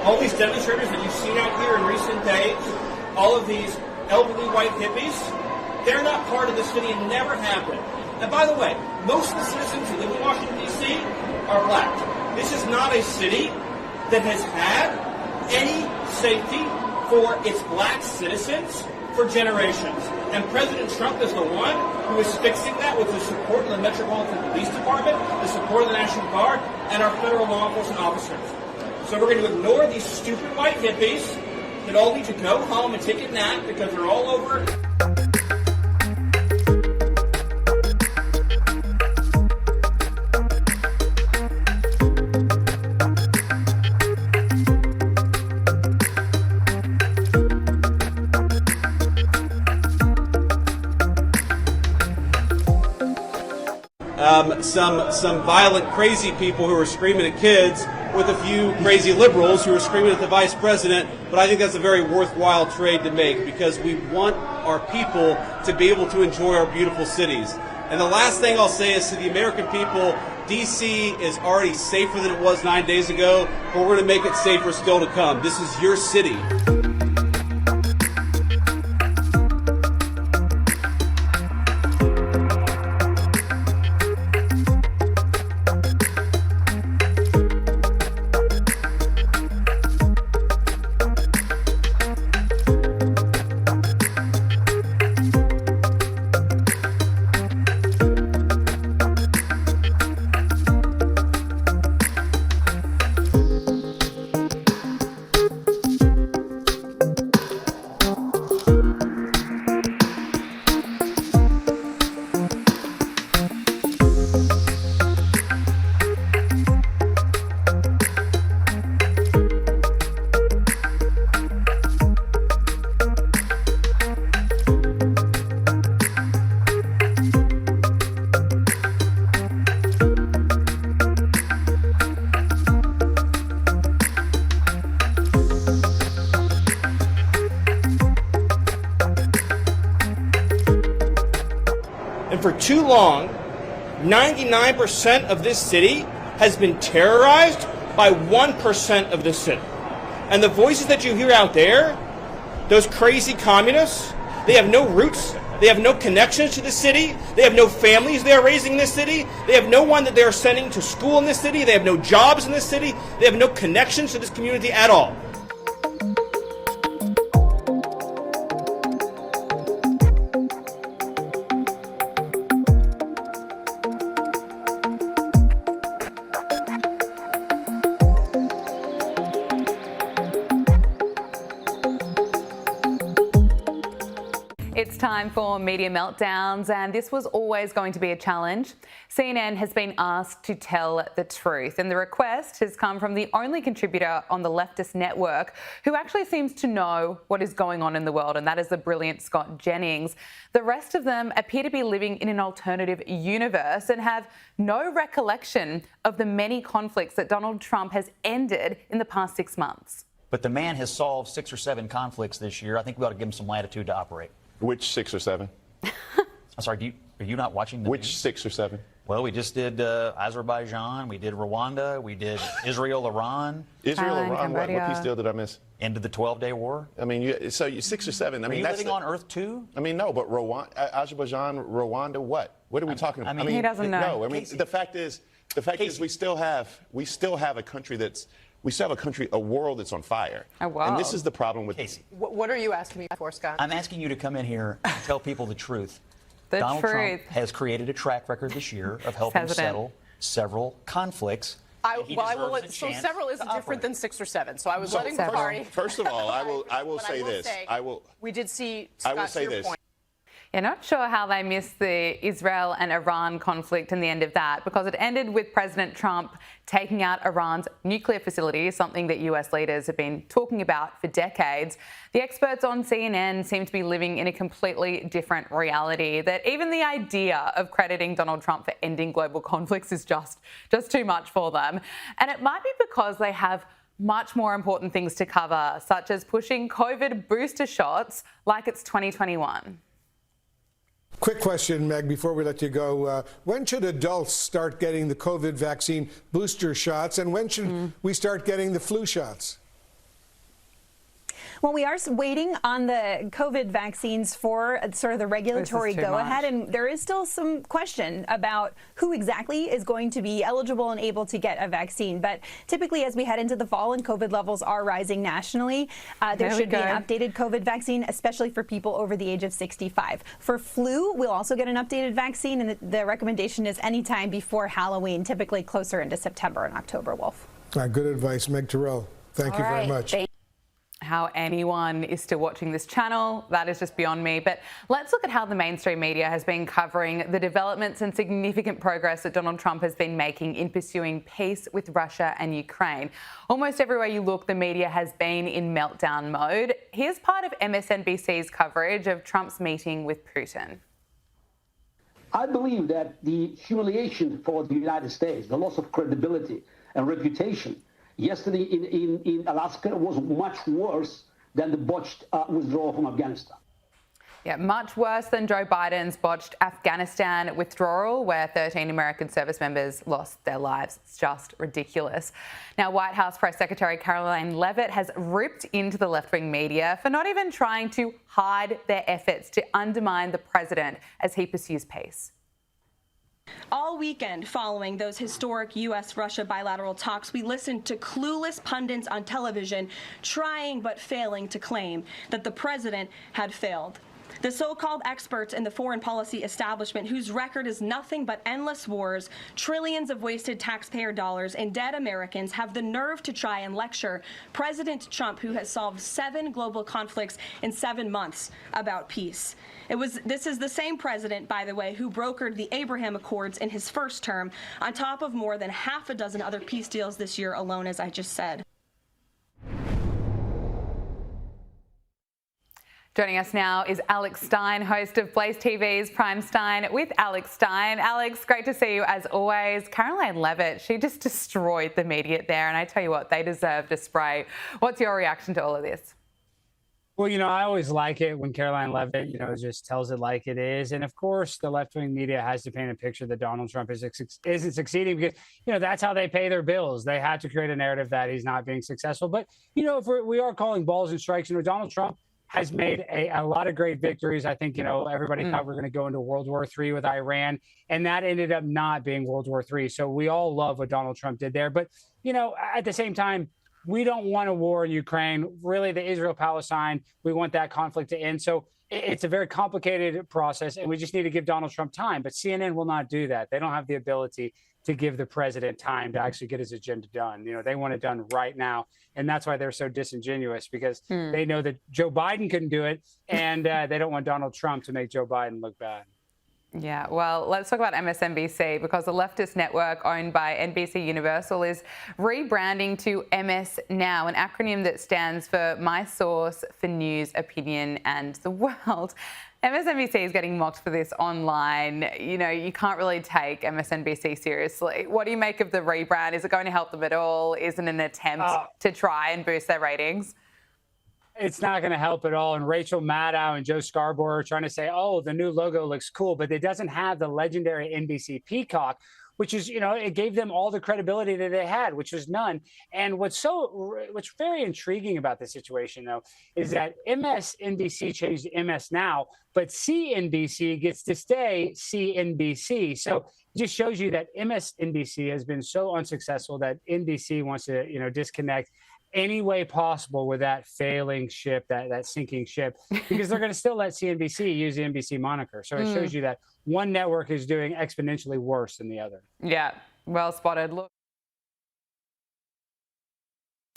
All these demonstrators that you've seen out here in recent days, all of these elderly white hippies, they're not part of the city and never have been. And by the way, most of the citizens who live in Washington, D.C. are black. This is not a city that has had any safety for its black citizens for generations. And President Trump is the one who is fixing that with the support of the Metropolitan Police Department, the support of the National Guard, and our federal law enforcement officers. So we're going to ignore these stupid white hippies that all need to go home and take a nap because they're all over. Some violent, crazy people who are screaming at kids with a few crazy liberals who are screaming at the vice president. But I think that's a very worthwhile trade to make because we want our people to be able to enjoy our beautiful cities. And the last thing I'll say is to the American people, D.C. is already safer than it was 9 days ago, but we're going to make it safer still to come. This is your city. And for too long, 99% of this city has been terrorized by 1% of the city. And the voices that you hear out there, those crazy communists, they have no roots, they have no connections to the city, they have no families they are raising in this city, they have no one that they are sending to school in this city, they have no jobs in this city, they have no connections to this community at all. It's time for Media Meltdowns, and this was always going to be a challenge. CNN has been asked to tell the truth, and the request has come from the only contributor on the leftist network who actually seems to know what is going on in the world, and that is the brilliant Scott Jennings. The rest of them appear to be living in an alternative universe and have no recollection of the many conflicts that Donald Trump has ended in the past 6 months. But the man has solved 6 or 7 conflicts this year. I think we ought to give him some latitude to operate. Which 6 or 7? I'm sorry, are you not watching the Which news? 6 or 7? Well, we just did Azerbaijan, we did Rwanda, we did Israel, Iran. Israel, Thailand, Iran, what Cambodia. piece deal did I miss? Ended the 12-day war. I mean, so you 6 or 7. I Are mean, you that's living on Earth too? I mean, no, but Rwanda, Azerbaijan, Rwanda, what? What are we talking about? I mean, he doesn't know. No, I mean, Casey. the fact is, we still have a country a world that's on fire. Oh, wow. And this is the problem with Casey, What are you asking me for, Scott? I'm asking you to come in here and tell people the truth. The Donald truth. Trump has created a track record this year of helping President. settle several conflicts. He I will deserves a so chance several is to different operate. than 6 or 7. So I was So, letting the party. First of all, I will But say this. We did see I will Scott, say to your this. point. You're not sure how they missed the Israel and Iran conflict and the end of that, because it ended with President Trump taking out Iran's nuclear facility, something that US leaders have been talking about for decades. The experts on CNN seem to be living in a completely different reality, that even the idea of crediting Donald Trump for ending global conflicts is just too much for them. And it might be because they have much more important things to cover, such as pushing COVID booster shots like it's 2021. Quick question, Meg, before we let you go. When should adults start getting the COVID vaccine booster shots, and when should we start getting the flu shots? Well, we are waiting on the COVID vaccines for sort of the regulatory go-ahead, and there is still some question about who exactly is going to be eligible and able to get a vaccine. But typically, as we head into the fall and COVID levels are rising nationally, there should be an updated COVID vaccine, especially for people over the age of 65. For flu, we'll also get an updated vaccine, and the recommendation is anytime before Halloween, typically closer into September and October, Wolf. Good advice, Meg Terrell. Thank you very much. How anyone is still watching this channel, that is just beyond me. But let's look at how the mainstream media has been covering the developments and significant progress that Donald Trump has been making in pursuing peace with Russia and Ukraine. Almost everywhere you look, the media has been in meltdown mode. Here's part of MSNBC's coverage of Trump's meeting with Putin. I believe that the humiliation for the United States, the loss of credibility and reputation yesterday in Alaska was much worse than the botched withdrawal from Afghanistan. Yeah, much worse than Joe Biden's botched Afghanistan withdrawal, where 13 American service members lost their lives. It's just ridiculous. Now, White House Press Secretary Caroline Leavitt has ripped into the left-wing media for not even trying to hide their efforts to undermine the president as he pursues peace. All weekend following those historic U.S.-Russia bilateral talks, we listened to clueless pundits on television trying but failing to claim that the president had failed. The so-called experts in the foreign policy establishment, whose record is nothing but endless wars, trillions of wasted taxpayer dollars, and dead Americans, have the nerve to try and lecture President Trump, who has solved 7 global conflicts in 7 months, about peace. This is the same president, by the way, who brokered the Abraham Accords in his first term, on top of more than half a dozen other peace deals this year alone, as I just said. Joining us now is Alex Stein, host of Blaze TV's Prime Stein with Alex Stein. Alex, great to see you as always. Caroline Leavitt, she just destroyed the media there, and I tell you what, they deserved a spray. What's your reaction to all of this? Well, I always like it when Caroline Leavitt, just tells it like it is. And of course, the left-wing media has to paint a picture that Donald Trump isn't succeeding because, that's how they pay their bills. They had to create a narrative that he's not being successful. But, if we are calling balls and strikes, Donald Trump has made a lot of great victories. I think, everybody thought we were going to go into World War III with Iran, and that ended up not being World War III. So we all love what Donald Trump did there. But, at the same time, we don't want a war in Ukraine. Really, the Israel-Palestine, we want that conflict to end. So it's a very complicated process, and we just need to give Donald Trump time. But CNN will not do that. They don't have the ability to give the president time to actually get his agenda done. They want it done right now. And that's why they're so disingenuous, because they know that Joe Biden couldn't do it, and they don't want Donald Trump to make Joe Biden look bad. Yeah, well, let's talk about MSNBC, because the leftist network owned by NBC Universal is rebranding to MS Now, an acronym that stands for My Source for News, Opinion and the World. MSNBC is getting mocked for this online. You can't really take MSNBC seriously. What do you make of the rebrand? Is it going to help them at all? Is it an attempt to try and boost their ratings? It's not going to help at all. And Rachel Maddow and Joe Scarborough are trying to say, oh, the new logo looks cool, but it doesn't have the legendary NBC peacock, which is, it gave them all the credibility that they had, which was none. And what's very intriguing about this situation, though, is that MSNBC changed to MS Now, but CNBC gets to stay CNBC. So it just shows you that MSNBC has been so unsuccessful that NBC wants to, disconnect any way possible with that failing ship, that sinking ship, because they're going to still let CNBC use the NBC moniker. So it shows you that one network is doing exponentially worse than the other. Yeah, well spotted. Look.